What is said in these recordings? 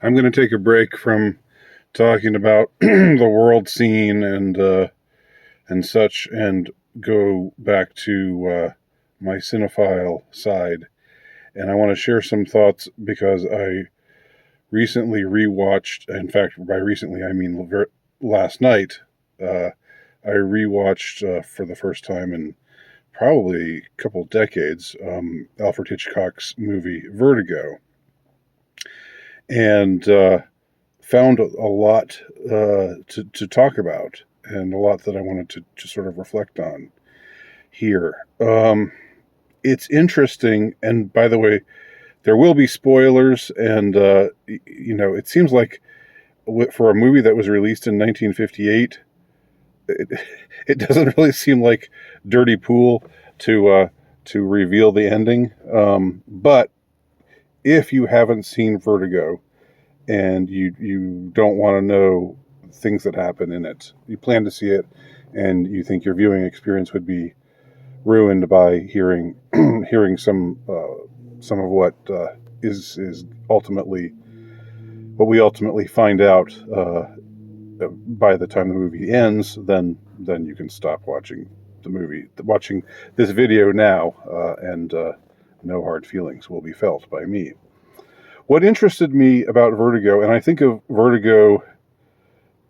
I'm going to take a break from talking about the world scene and such, and go back to my cinephile side. And I want to share some thoughts because I recently rewatched. In fact, by recently I mean last night. Uh, I rewatched for the first time in probably a couple decades Alfred Hitchcock's movie Vertigo, and found a lot to talk about, and a lot that I wanted to sort of reflect on here. It's interesting, and by the way, there will be spoilers, and it seems like for a movie that was released in 1958, it, it doesn't really seem like Dirty Pool to reveal the ending. But if you haven't seen Vertigo, and you don't want to know things that happen in it, you plan to see it, and you think your viewing experience would be ruined by hearing hearing some of what is ultimately what we ultimately find out by the time the movie ends, then you can stop watching watching this video now, and no hard feelings will be felt by me. What interested me about Vertigo, and I think of Vertigo,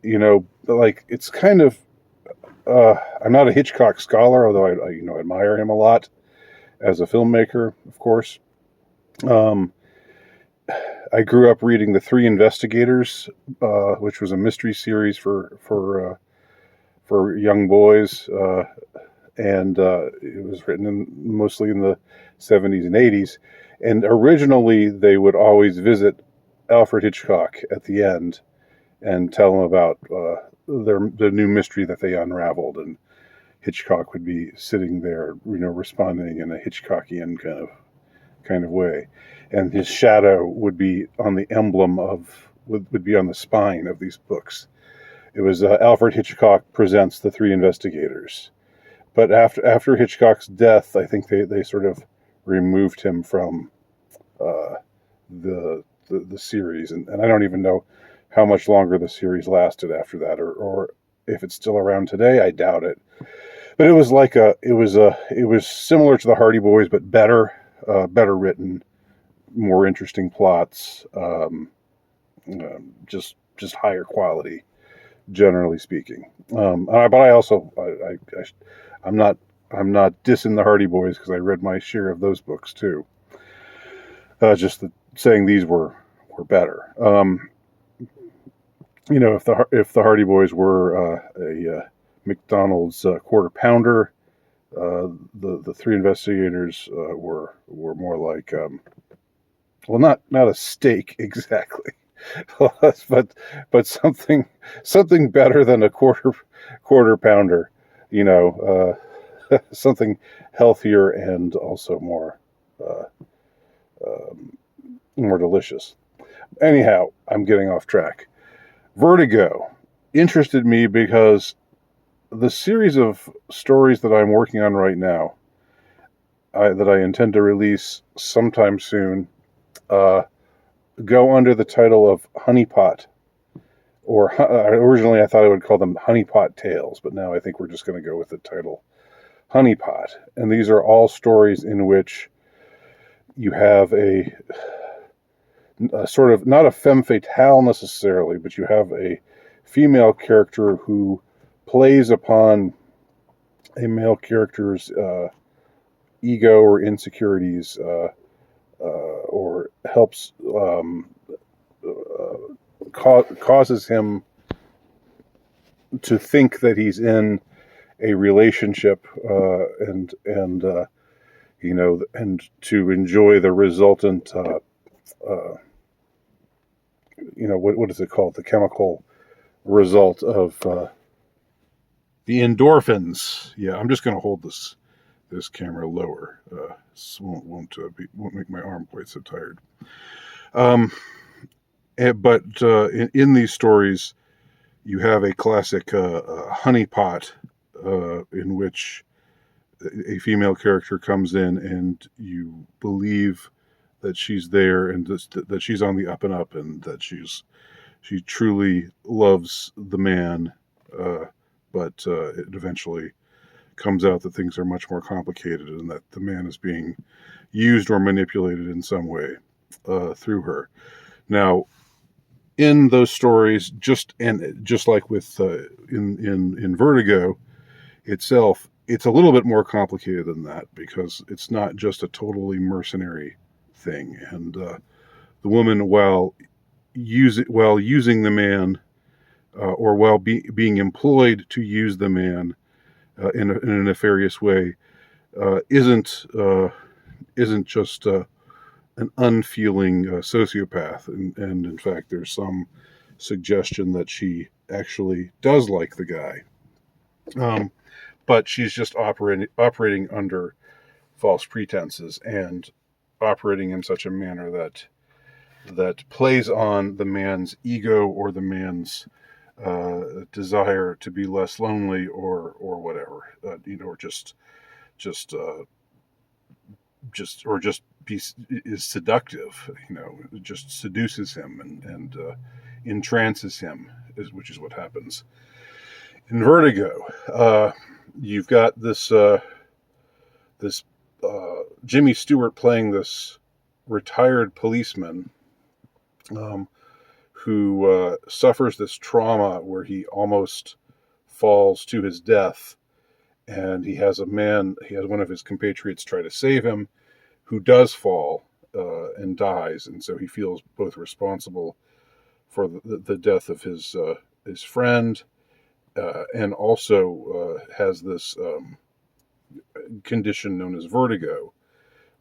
like it's kind of, I'm not a Hitchcock scholar, although I admire him a lot as a filmmaker, of course. I grew up reading The Three Investigators, which was a mystery series for young boys, and it was written mostly in the 70s and 80s. And originally, they would always visit Alfred Hitchcock at the end and tell him about the new mystery that they unraveled. And Hitchcock would be sitting there, responding in a Hitchcockian kind of way. And his shadow would be on the emblem would be on the spine of these books. It was Alfred Hitchcock presents The Three Investigators. But after Hitchcock's death, I think they sort of removed him from the series, and I don't even know how much longer the series lasted after that, or if it's still around today. I doubt it. But it was like it was similar to the Hardy Boys, but better written, more interesting plots, just higher quality, generally speaking. But I also I'm not dissing the Hardy Boys because I read my share of those books too. Just saying these were better. If the Hardy Boys were a McDonald's quarter pounder, the Three Investigators were more like not a steak exactly, but something better than a quarter pounder. Something healthier and also more more delicious. Anyhow, I'm getting off track. Vertigo interested me because the series of stories that I'm working on right now, that I intend to release sometime soon, go under the title of Honeypot. Or originally I thought I would call them Honeypot Tales, but now I think we're just going to go with the title Honeypot. And these are all stories in which you have a sort of, not a femme fatale necessarily, but you have a female character who plays upon a male character's ego or insecurities, or helps causes him to think that he's in a relationship, and to enjoy the resultant what is it called, the chemical result of the endorphins. Yeah, I'm just going to hold this camera lower. This won't make my arm quite so tired. But in these stories, you have a classic honeypot, in which a female character comes in, and you believe she's there, and that she's on the up and up, and that she truly loves the man, but it eventually comes out that things are much more complicated, and that the man is being used or manipulated in some way through her. Now, in those stories, just like with in Vertigo itself, it's a little bit more complicated than that, because it's not just a totally mercenary thing, and the woman, while using the man, or while being employed to use the man in a nefarious way, isn't just an unfeeling sociopath, and in fact, there's some suggestion that she actually does like the guy, but she's just operating under false pretenses, and operating in such a manner that plays on the man's ego, or the man's desire to be less lonely, or whatever, or just is seductive, just seduces him, and entrances him, which is what happens in Vertigo. You've got this Jimmy Stewart playing this retired policeman, who suffers this trauma where he almost falls to his death, and he has one of his compatriots try to save him, who does fall and dies, and so he feels both responsible for the death of his friend, and also has this condition known as vertigo,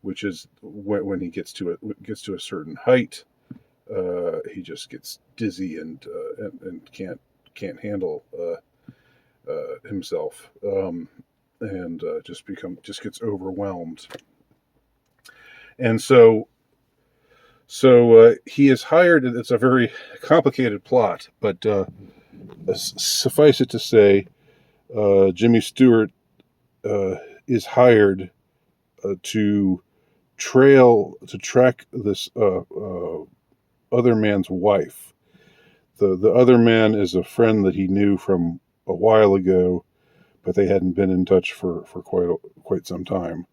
which is when he gets to a certain height, he just gets dizzy and can't handle himself, and just gets overwhelmed. And so he is hired. It's a very complicated plot, but suffice it to say, Jimmy Stewart is hired to track this other man's wife. The other man is a friend that he knew from a while ago, but they hadn't been in touch for quite some time.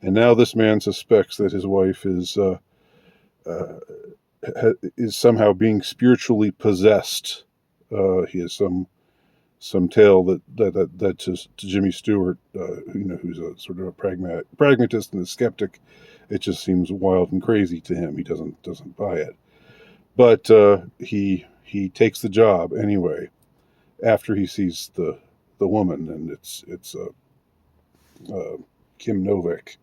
And now this man suspects that his wife is somehow being spiritually possessed. He has some tale that to Jimmy Stewart, who's a sort of a pragmatist and a skeptic, it just seems wild and crazy to him. He doesn't buy it, but he takes the job anyway after he sees the woman, and it's Kim Novak,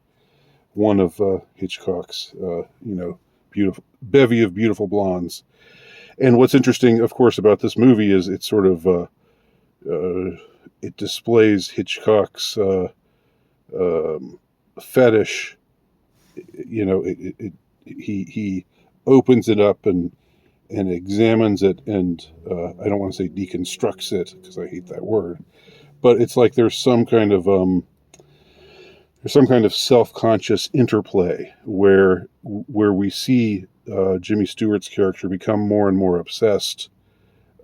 one of Hitchcock's beautiful bevy of beautiful blondes. And what's interesting, of course, about this movie is it's sort of it displays Hitchcock's fetish. He opens it up and examines it, and I don't want to say deconstructs it, because I hate that word, but it's like there's some kind of self-conscious interplay where we see Jimmy Stewart's character become more and more obsessed,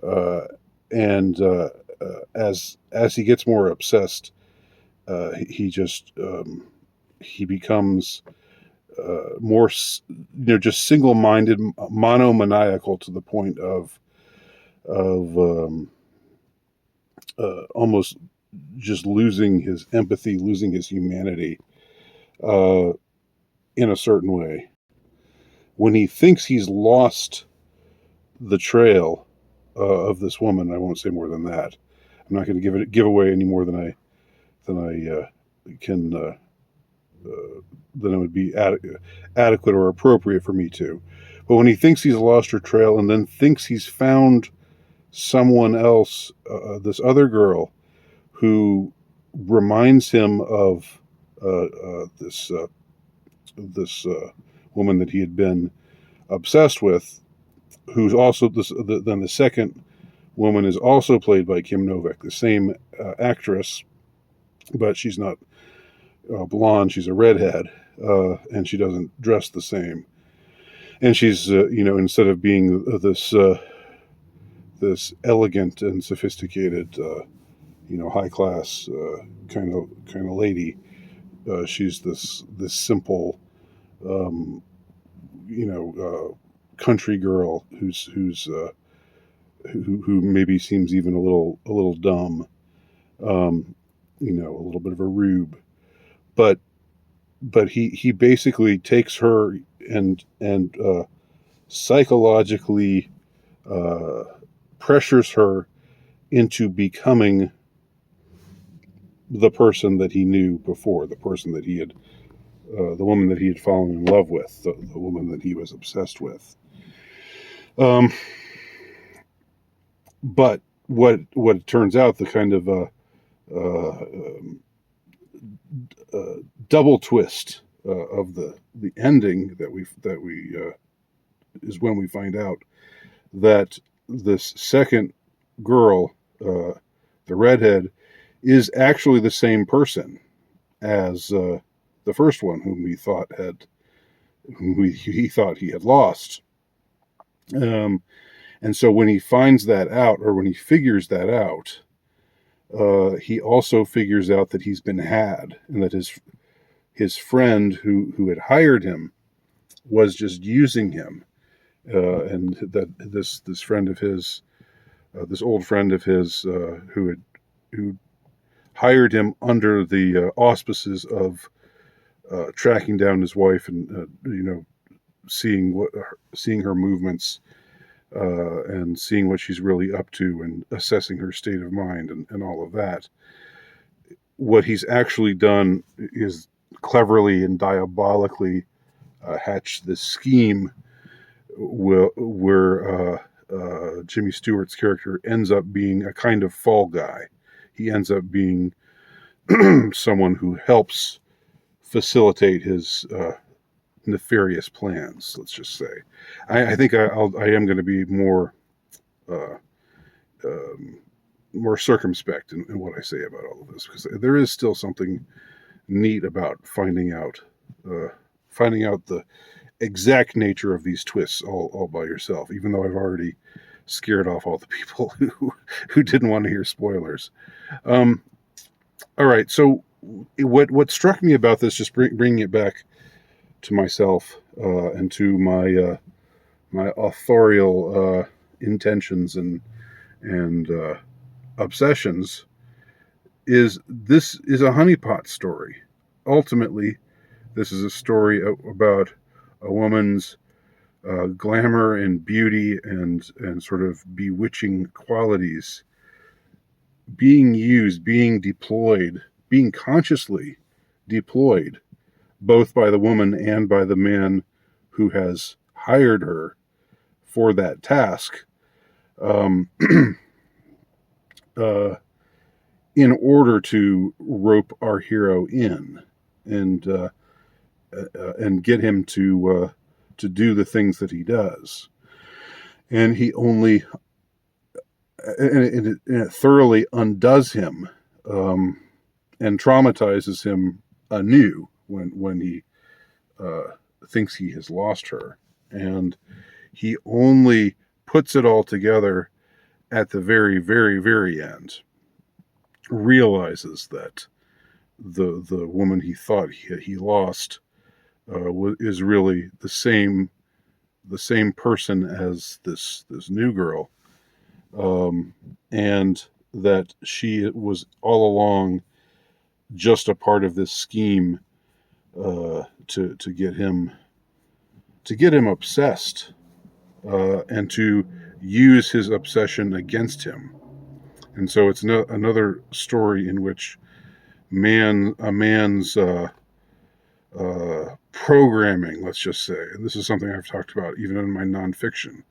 and as he gets more obsessed, he becomes more, just single-minded, monomaniacal, to the point of almost just losing his empathy, losing his humanity, in a certain way. When he thinks he's lost the trail of this woman, I won't say more than that. I'm not going to give away any more than I can than it would be adequate or appropriate for me to. But when he thinks he's lost her trail, and then thinks he's found someone else, this other girl, who reminds him of this woman that he had been obsessed with, who's also then the second woman is also played by Kim Novak, the same actress, but she's not blonde, she's a redhead. and she doesn't dress the same. And she's, instead of being this elegant and sophisticated, high class kind of lady, she's this simple, um, country girl who maybe seems even a little dumb, a little bit of a rube, but he basically takes her and psychologically uh, pressures her into becoming the person that he knew before, the person that he had, the woman that he had fallen in love with, the woman that he was obsessed with. Um, but what it turns out, the kind of uh, um, double twist of the ending that we is when we find out that this second girl, the redhead, is actually the same person as the first one, he thought he had lost. Um, and so when he finds that out, or when he figures that out, he also figures out that he's been had, and that his friend who had hired him was just using him, and that this friend of his, this old friend of his, who hired him under the auspices of tracking down his wife and seeing her movements, and seeing what she's really up to and assessing her state of mind and all of that. What he's actually done is cleverly and diabolically hatched this scheme where Jimmy Stewart's character ends up being a kind of fall guy. He ends up being someone who helps facilitate his nefarious plans. Let's just say, I think I am going to be more uh, um, more circumspect in what I say about all of this, because there is still something neat about finding out the exact nature of these twists all by yourself, even though I've already scared off all the people who didn't want to hear spoilers. Um, all right, so what struck me about this, just bringing it back to myself, and to my authorial intentions and obsessions, is this is a honeypot story. Ultimately, this is a story about a woman's glamour and beauty and sort of bewitching qualities being used, being deployed, being consciously deployed, both by the woman and by the man who has hired her for that task, um, uh, in order to rope our hero in and and get him to do the things that he does. And he only and it thoroughly undoes him, um, and traumatizes him anew when he uh, thinks he has lost her, and he only puts it all together at the very, very, very end. Realizes that the woman he thought he lost is really the same person as this new girl, um, and that she was all along just a part of this scheme, to get him obsessed, and to use his obsession against him. And so it's another story in which a man's programming, let's just say, and this is something I've talked about even in my nonfiction,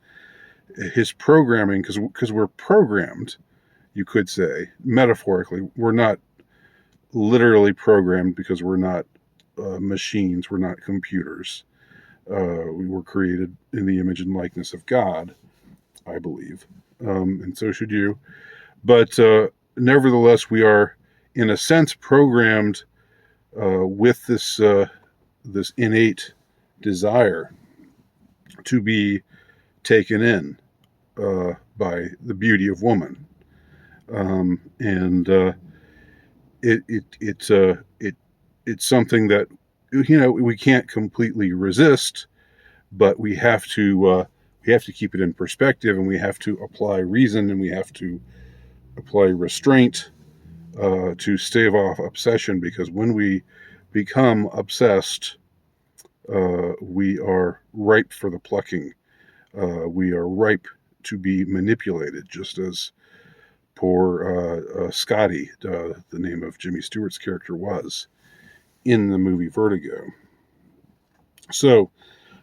his programming, because we're programmed, you could say, metaphorically. We're not literally programmed, because we're not machines, we're not computers. We were created in the image and likeness of God, I believe, and so should you. But nevertheless, we are, in a sense, programmed with this this innate desire to be taken in by the beauty of woman, and it's something that we can't completely resist, but we have to keep it in perspective, and we have to apply reason, and we have to apply restraint to stave off obsession, because when we become obsessed, we are ripe for the plucking. We are ripe to be manipulated, just as poor Scotty, the name of Jimmy Stewart's character, was in the movie Vertigo. So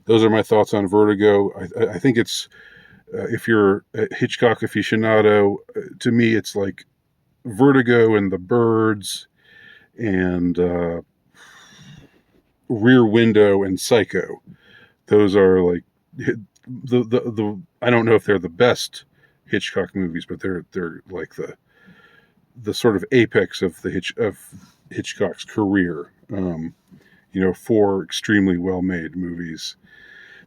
those are my thoughts on Vertigo. I think it's, if you're a Hitchcock aficionado, to me it's like Vertigo and The Birds and Rear Window and Psycho. Those are like the I don't know if they're the best Hitchcock movies, but they're like the sort of apex of Hitchcock's career. Four extremely well-made movies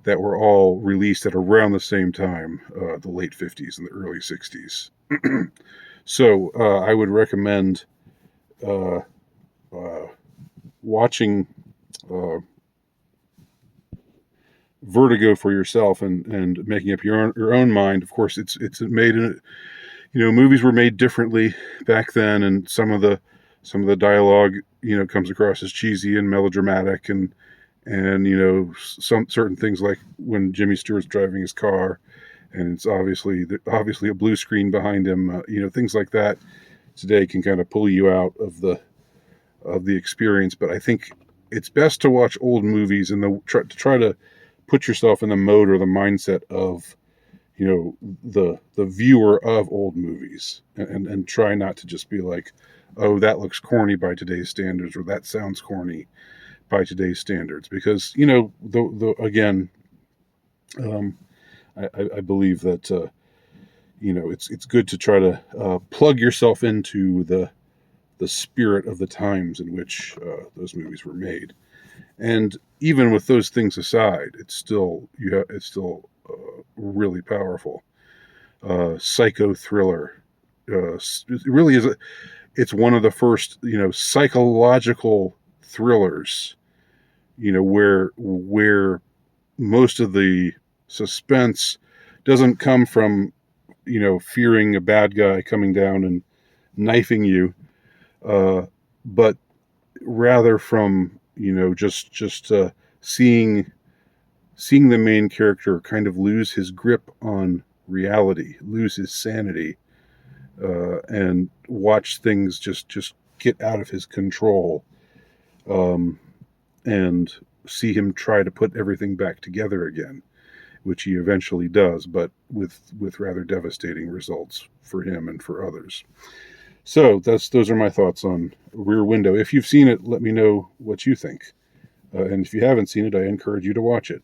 that were all released at around the same time, the late 50s and the early 60s. So I would recommend watching Vertigo for yourself and making up your own mind. Of course, it's made in, movies were made differently back then, and some of the dialogue comes across as cheesy and melodramatic, and some certain things, like when Jimmy Stewart's driving his car and it's obviously a blue screen behind him, things like that today can kind of pull you out of the experience. But I think it's best to watch old movies and try to put yourself in the mode or the mindset of the viewer of old movies, and try not to just be like, oh, that looks corny by today's standards, or that sounds corny by today's standards, because again, I believe that it's good to try to plug yourself into the spirit of the times in which those movies were made. And even with those things aside, it's still really powerful. Psycho thriller. It really is. It's one of the first psychological thrillers. Where most of the suspense doesn't come from fearing a bad guy coming down and knifing you, but rather from just seeing the main character kind of lose his grip on reality, lose his sanity, and watch things just get out of his control, and see him try to put everything back together again, which he eventually does, but with rather devastating results for him and for others. So those are my thoughts on Rear Window. If you've seen it, let me know what you think. And if you haven't seen it, I encourage you to watch it.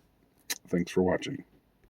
Thanks for watching.